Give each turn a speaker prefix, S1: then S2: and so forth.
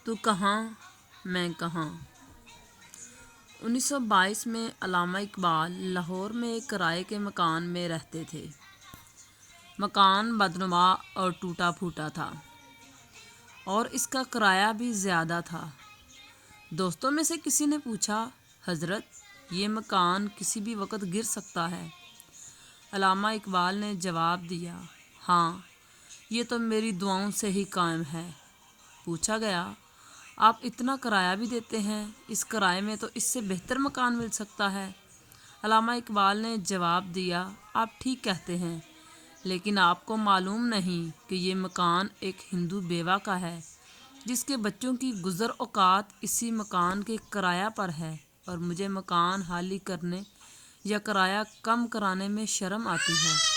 S1: تو کہاں میں کہاں 1922 میں علامہ اقبال لاہور میں ایک کرائے کے مکان میں رہتے تھے۔ مکان بدنما اور ٹوٹا پھوٹا تھا اور اس کا کرایہ بھی زیادہ تھا۔ دوستوں میں سے کسی نے پوچھا، حضرت یہ مکان کسی بھی وقت گر سکتا ہے؟ علامہ اقبال نے جواب دیا، ہاں یہ تو میری دعاؤں سے ہی قائم ہے۔ پوچھا گیا، آپ اتنا کرایہ بھی دیتے ہیں، اس کرائے میں تو اس سے بہتر مکان مل سکتا ہے۔ علامہ اقبال نے جواب دیا، آپ ٹھیک کہتے ہیں، لیکن آپ کو معلوم نہیں کہ یہ مکان ایک ہندو بیوہ کا ہے جس کے بچوں کی گزر اوقات اسی مکان کے کرایہ پر ہے، اور مجھے مکان خالی کرنے یا کرایہ کم کرانے میں شرم آتی ہے۔